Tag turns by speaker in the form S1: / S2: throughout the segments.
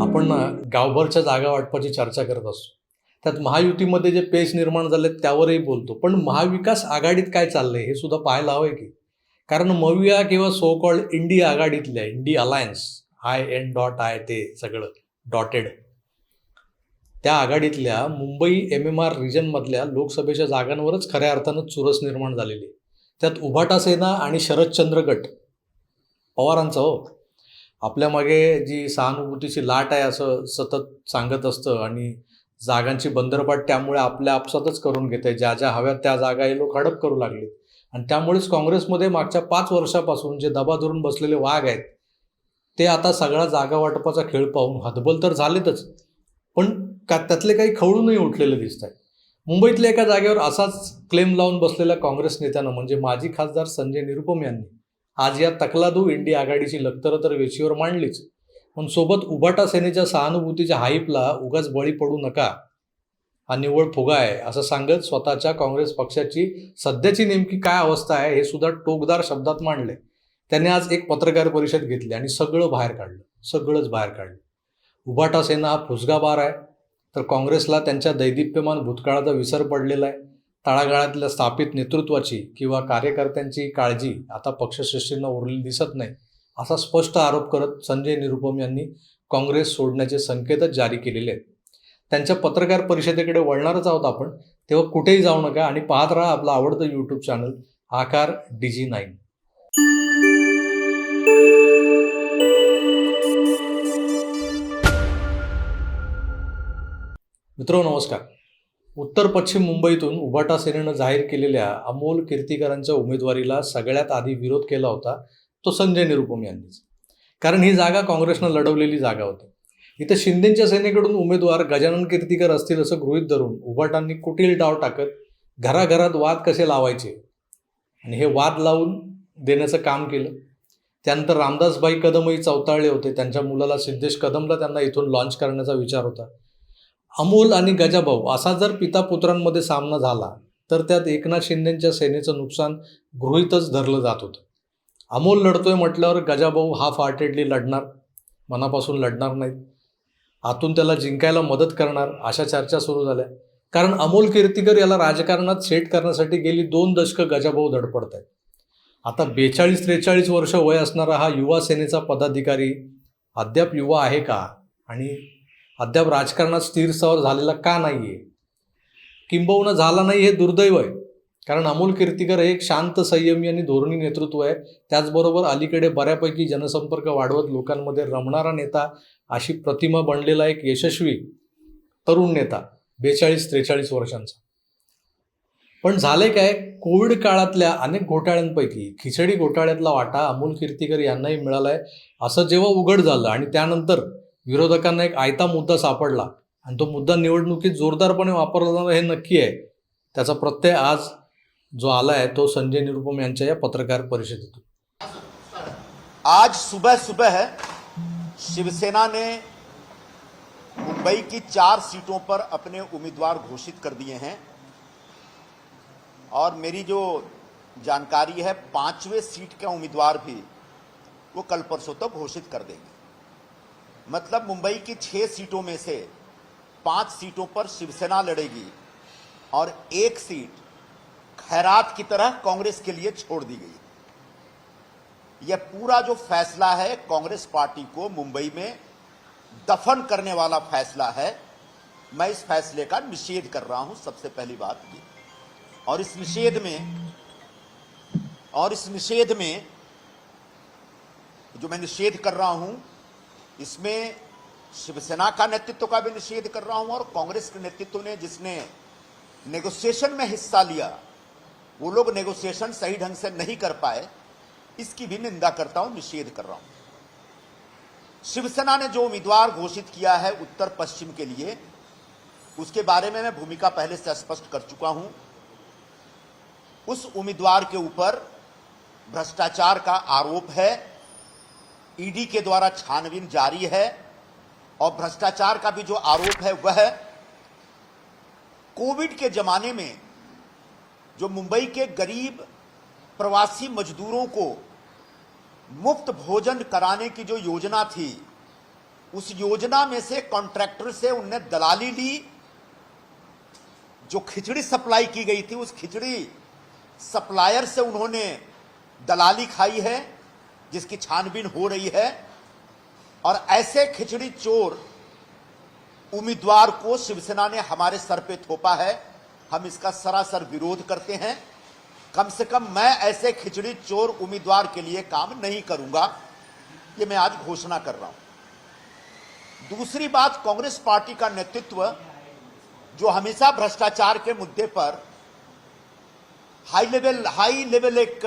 S1: आपण ना गावभरच्या जागा वाटपाची चर्चा करत असतो. त्यात महायुतीमध्ये जे पेच निर्माण झाले त्यावरही बोलतो. पण महाविकास आघाडीत काय चाललंय हे सुद्धा पाहायला हवंय की. कारण मविया किंवा सो कॉल्ड इंडी आघाडीतल्या इंडी अलायन्स IN.I ते सगळं डॉटेड त्या आघाडीतल्या मुंबई MMR रिजनमधल्या लोकसभेच्या जागांवरच खऱ्या अर्थानं चुरस निर्माण झालेली आहे. त्यात उभाटा सेना आणि शरदचंद्र गट पवारांचा हो आपल्या मागे जी सहानुभूतीची लाट आहे असं सतत सांगत असतं आणि जागांची बंदरपाट त्यामुळे आपल्या आपसातच करून घेते. ज्या ज्या हव्यात त्या जागा हे लोक हडप करू लागले आणि त्यामुळेच काँग्रेसमध्ये मागच्या 5 वर्षापासून जे दबा धरून बसलेले वाघ आहेत ते आता सगळा जागा वाटपाचा खेळ पाहून हतबल तर झालेतच, पण त्यातले काही खवळूनही उठलेले दिसत आहेत. मुंबईतल्या एका जागेवर असाच क्लेम लावून बसलेल्या काँग्रेस नेत्यानं म्हणजे माजी खासदार संजय निरुपम यांनी आज या तकलादू इंडी आघाडीची लक्तरं तर वेचीवर मांडलीच, पण सोबत उभाटा सेनेच्या सहानुभूतीच्या हाईपला उगाच बळी पडू नका, हा निव्वळ फुगा आहे असं सांगत स्वतःच्या काँग्रेस पक्षाची सध्याची नेमकी काय अवस्था आहे हे सुद्धा टोकदार शब्दात मांडले. त्यांनी आज एक पत्रकार परिषद घेतली आणि सगळंच बाहेर काढलं. उभाटा सेना हा फुसगा बार आहे, तर काँग्रेसला त्यांच्या दैदिप्यमान भूतकाळाचा विसर पडलेला आहे. तळागाळातल्या स्थापित नेतृत्वाची किंवा कार्यकर्त्यांची काळजी आता पक्षश्रेष्ठींना उरलेली दिसत नाही, असा स्पष्ट आरोप करत संजय निरुपम यांनी काँग्रेस सोडण्याचे संकेतच जारी केलेले आहेत. त्यांच्या पत्रकार परिषदेकडे वळणारच आहोत आपण, तेव्हा कुठेही जाऊ नका आणि पाहत राहा आपलं आवडतं यूट्यूब चॅनल आकार DG9. मित्रांनो नमस्कार. उत्तर पश्चिम मुंबईतून उभाटा सेनेनं जाहीर केलेल्या अमोल कीर्तीकरांच्या उमेदवारीला सगळ्यात आधी विरोध केला होता तो संजय निरुपम यांनीच. कारण ही जागा काँग्रेसनं लढवलेली जागा होती. इथं शिंदेच्या सेनेकडून उमेदवार गजानन कीर्तीकर असतील असं गृहीत धरून उभाटांनी कुटील डाव टाकत घराघरात वाद कसे लावायचे आणि हे वाद लावून देण्याचं काम केलं. त्यानंतर रामदासभाई कदमही चौताळले होते. त्यांच्या मुलाला सिद्धेश कदमला त्यांना इथून लॉन्च करण्याचा विचार होता. अमोल आणि गजाभाऊ असा जर पिता पुत्रांमध्ये सामना झाला तर त्यात एकनाथ शिंदेच्या सेनेचं नुकसान गृहीतच धरलं जात होतं. अमोल लढतोय म्हटल्यावर गजाभाऊ हाफ हार्टेडली लढणार, मनापासून लढणार नाहीत, आतून त्याला जिंकायला मदत करणार अशा चर्चा सुरू झाल्या. कारण अमोल कीर्तीकर याला राजकारणात सेट करण्यासाठी गेली 2 दशकं गजाभाऊ धडपडत आहेत. आता 42-43 वर्ष वय असणारा हा युवा सेनेचा पदाधिकारी अद्याप युवा आहे का आणि अद्याप राजकारणात स्थिर स्थावर झालेला का नाही आहे, किंबहुना झाला नाही हे दुर्दैव आहे. कारण अमोल कीर्तीकर हे एक शांत संयमी आणि धोरणी नेतृत्व आहे. त्याचबरोबर अलीकडे बऱ्यापैकी जनसंपर्क वाढवत लोकांमध्ये रमणारा नेता अशी प्रतिमा बनलेला एक यशस्वी तरुण नेता 42-43 वर्षांचा. पण झाले काय, कोविड काळातल्या अनेक घोटाळ्यांपैकी खिचडी घोटाळ्यातला वाटा अमोल कीर्तीकर यांनाही मिळालाय असं जेव्हा उघड झालं आणि त्यानंतर विरोधकांना एक आयता मुद्दा सापडला आणि तो मुद्दा निवडणुकीत जोरदारपणे वापरला जाणार हे नक्की आहे. त्याचा प्रत्यय आज जो आला आहे तो संजय निरुपम यांच्या या पत्रकार परिषदेतून.
S2: आज सुबह सुबह शिवसेना ने मुंबई की 4 सीटों पर अपने उम्मीदवार घोषित कर दिए हैं और मेरी जो जानकारी है 5वें सीट का उम्मीदवार भी वो कल परसों तक घोषित कर देंगे. मतलब मुंबई की 6 सीटों में से 5 सीटों पर शिवसेना लड़ेगी और 1 सीट खैरात की तरह कांग्रेस के लिए छोड़ दी गई. यह पूरा जो फैसला है कांग्रेस पार्टी को मुंबई में दफन करने वाला फैसला है. मैं इस फैसले का निषेध कर रहा हूं, सबसे पहली बात ये. और इस निषेध में जो मैं निषेध कर रहा हूं इसमें शिवसेना का नेतृत्व का भी निषेध कर रहा हूं और कांग्रेस के नेतृत्व ने जिसने नेगोशिएशन में हिस्सा लिया वो लोग नेगोशिएशन सही ढंग से नहीं कर पाए, इसकी भी निंदा करता हूं, निषेध कर रहा हूं. शिवसेना ने जो उम्मीदवार घोषित किया है उत्तर पश्चिम के लिए उसके बारे में मैं भूमिका पहले से स्पष्ट कर चुका हूं. उस उम्मीदवार के ऊपर भ्रष्टाचार का आरोप है, ईडी के द्वारा छानबीन जारी है और भ्रष्टाचार का भी जो आरोप है वह कोविड के जमाने में जो मुंबई के गरीब प्रवासी मजदूरों को मुफ्त भोजन कराने की जो योजना थी उस योजना में से कॉन्ट्रैक्टर से उनने दलाली ली। जो खिचड़ी सप्लाई की गई थी उस खिचड़ी सप्लायर से उन्होंने दलाली खाई है, जिसकी छानबीन हो रही है। और ऐसे खिचड़ी चोर उम्मीदवार को शिवसेना ने हमारे सर पे थोपा है। हम इसका सरासर विरोध करते हैं। कम से कम मैं ऐसे खिचड़ी चोर उम्मीदवार के लिए काम नहीं करूंगा, ये मैं आज घोषणा कर रहा हूं। दूसरी बात, कांग्रेस पार्टी का नेतृत्व जो हमेशा भ्रष्टाचार के मुद्दे पर हाई लेवल एक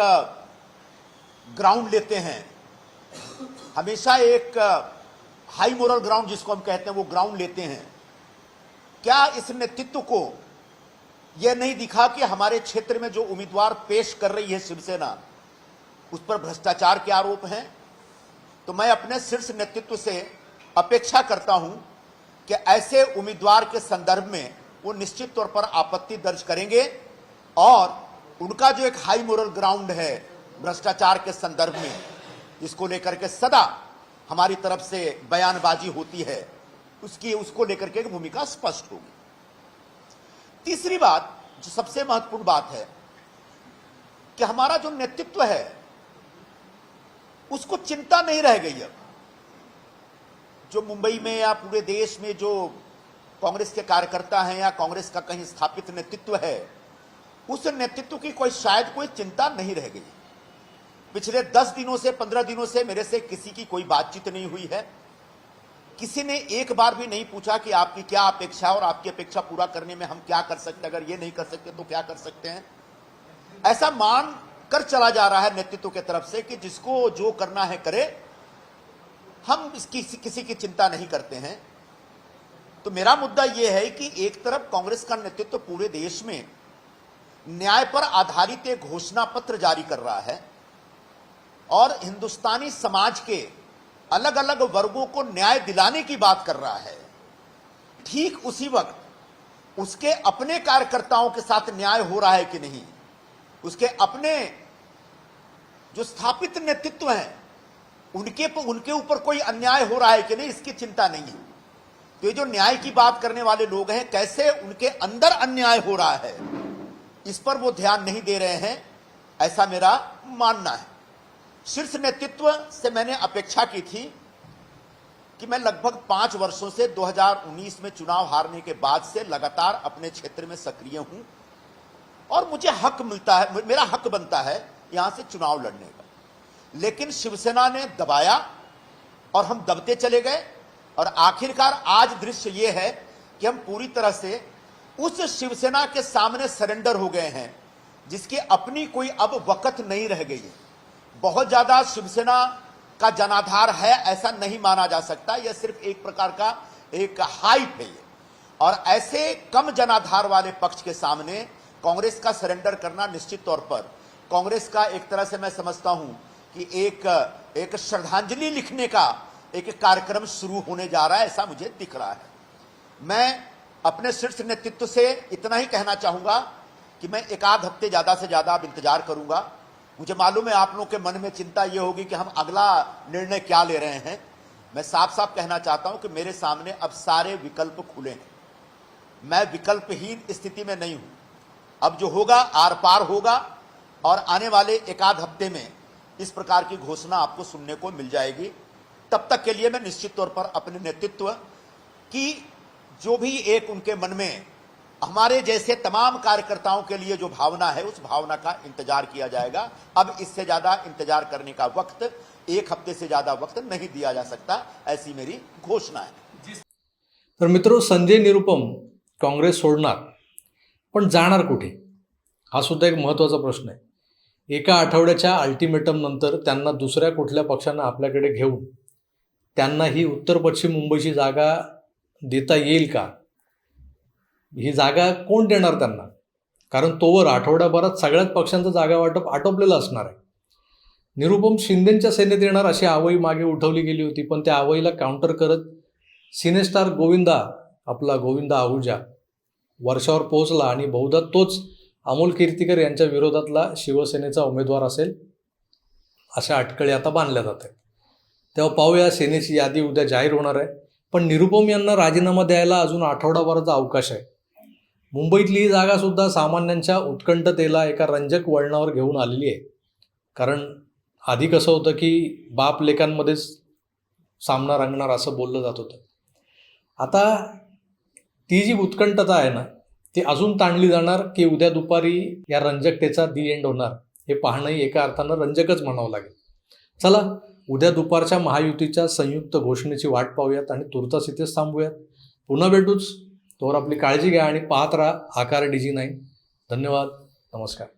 S2: ग्राउंड लेते हैं, हमेशा एक हाई मोरल ग्राउंड जिसको हम कहते हैं वो ग्राउंड लेते हैं। क्या इस नेतृत्व को यह नहीं दिखा कि हमारे क्षेत्र में जो उम्मीदवार पेश कर रही है शिवसेना, उस पर भ्रष्टाचार के आरोप हैं? तो मैं अपने शीर्ष नेतृत्व से अपेक्षा करता हूं कि ऐसे उम्मीदवार के संदर्भ में वो निश्चित तौर पर आपत्ति दर्ज करेंगे और उनका जो एक हाई मोरल ग्राउंड है भ्रष्टाचार के संदर्भ में, इसको लेकर के सदा हमारी तरफ से बयानबाजी होती है, उसको लेकर के भूमिका स्पष्ट होगी। तीसरी बात, जो सबसे महत्वपूर्ण बात है, कि हमारा जो नेतृत्व है उसको चिंता नहीं रह गई। अब जो मुंबई में या पूरे देश में जो कांग्रेस के कार्यकर्ता हैं या कांग्रेस का कहीं स्थापित नेतृत्व है, उस नेतृत्व की शायद कोई चिंता नहीं रह गई। पिछले 10 दिनों से 15 दिनों से मेरे से किसी की कोई बातचीत नहीं हुई है। किसी ने एक बार भी नहीं पूछा कि आपकी क्या अपेक्षा है और आपकी अपेक्षा पूरा करने में हम क्या कर सकते हैं, अगर ये नहीं कर सकते तो क्या कर सकते हैं। ऐसा मान कर चला जा रहा है नेतृत्व की तरफ से कि जिसको जो करना है करे, हम इसकी किसी की चिंता नहीं करते हैं। तो मेरा मुद्दा यह है कि एक तरफ कांग्रेस का नेतृत्व पूरे देश में न्याय पर आधारित एक घोषणा पत्र जारी कर रहा है और हिंदुस्तानी समाज के अलग अलग वर्गों को न्याय दिलाने की बात कर रहा है। ठीक उसी वक्त उसके अपने कार्यकर्ताओं के साथ न्याय हो रहा है कि नहीं, उसके अपने जो स्थापित नेतृत्व हैं उनके ऊपर कोई अन्याय हो रहा है कि नहीं, इसकी चिंता नहीं है। तो ये जो न्याय की बात करने वाले लोग हैं, कैसे उनके अंदर अन्याय हो रहा है, इस पर वो ध्यान नहीं दे रहे हैं, ऐसा मेरा मानना है। शीर्ष नेतृत्व से मैंने अपेक्षा की थी कि मैं लगभग 5 वर्षों से 2019 में चुनाव हारने के बाद से लगातार अपने क्षेत्र में सक्रिय हूं और मुझे हक मिलता है, मेरा हक बनता है यहां से चुनाव लड़ने का। लेकिन शिवसेना ने दबाया और हम दबते चले गए और आखिरकार आज दृश्य यह है कि हम पूरी तरह से उस शिवसेना के सामने सरेंडर हो गए हैं जिसकी अपनी कोई अब वक़्त नहीं रह गई है। बहुत ज्यादा शिवसेना का जनाधार है ऐसा नहीं माना जा सकता, यह सिर्फ एक प्रकार का एक हाइप है। और ऐसे कम जनाधार वाले पक्ष के सामने कांग्रेस का सरेंडर करना निश्चित तौर पर कांग्रेस का एक तरह से मैं समझता हूं कि एक श्रद्धांजलि लिखने का एक कार्यक्रम शुरू होने जा रहा है, ऐसा मुझे दिख रहा है। मैं अपने शीर्ष नेतृत्व से इतना ही कहना चाहूंगा कि मैं एक आध हफ्ते ज्यादा से ज्यादा अब इंतजार करूंगा। मुझे मालूम है आप लोगों के मन में चिंता यह होगी कि हम अगला निर्णय क्या ले रहे हैं। मैं साफ साफ कहना चाहता हूं कि मेरे सामने अब सारे विकल्प खुले हैं। मैं विकल्पहीन स्थिति में नहीं हूं। अब जो होगा आर पार होगा और आने वाले एक आध हफ्ते में इस प्रकार की घोषणा आपको सुनने को मिल जाएगी। तब तक के लिए मैं निश्चित तौर पर अपने नेतृत्व की जो भी एक उनके मन में हमारे जैसे तमाम कार्यकर्ताओं के लिए जो भावना है उस भावना का इंतजार किया जाएगा। अब इससे ज्यादा इंतजार करने का वक्त, एक हफ्ते से ज्यादा वक्त नहीं दिया जा सकता, ऐसी मेरी घोषणा है।
S1: तर मित्रों, संजय निरुपम काँग्रेस सोडणार, पण जाणार कुठे, हा सुद्धा एक महत्त्वाचा प्रश्न आहे। एका आठवड्याच्या अल्टिमेटम नंतर त्यांना दुसऱ्या कुठल्या पक्षांना आपल्याकडे घेऊन त्यांना ही उत्तर पश्चिम मुंबईची जागा देता येईल का, ही जागा कोण देणार त्यांना, कारण तोवर आठवड्याभरात सगळ्याच पक्षांचं जागा वाटप आटोपलेलं असणार आहे। निरुपम शिंदेंच्या सेनेत येणार अशी आवई मागे उठवली गेली होती, पण त्या आवईला काउंटर करत सिनेस्टार गोविंदा, आपला गोविंदा आहुजा वर्षावर पोहोचला आणि बहुधा तोच अमोल कीर्तिकर यांच्या विरोधातला शिवसेनेचा उमेदवार असेल अशा अटकळी आता बांधल्या जात आहेत। तेव्हा पाहूया, सेनेची यादी उद्या जाहीर होणार आहे। पण निरुपम यांना राजीनामा द्यायला अजून आठवडाभराचा अवकाश आहे. मुंबईतली ही जागासुद्धा सामान्यांच्या उत्कंठतेला एका रंजक वळणावर घेऊन आलेली आहे. कारण आधी कसं होतं की बाप लेकांमध्येच सामना रंगणार असं बोललं जात होतं. आता ती जी उत्कंठता आहे ना ती अजून ताणली जाणार की उद्या दुपारी या रंजकतेचा दी एंड होणार हे पाहणंही एका अर्थानं रंजकच म्हणावं लागेल. चला उद्या दुपारच्या महायुतीच्या संयुक्त घोषणेची वाट पाहूयात आणि तुर्तास इथेच थांबूयात. पुन्हा भेटूच. तोवर आपली काळजी घ्या आणि पाहत राहा आकार DG9. धन्यवाद. नमस्कार.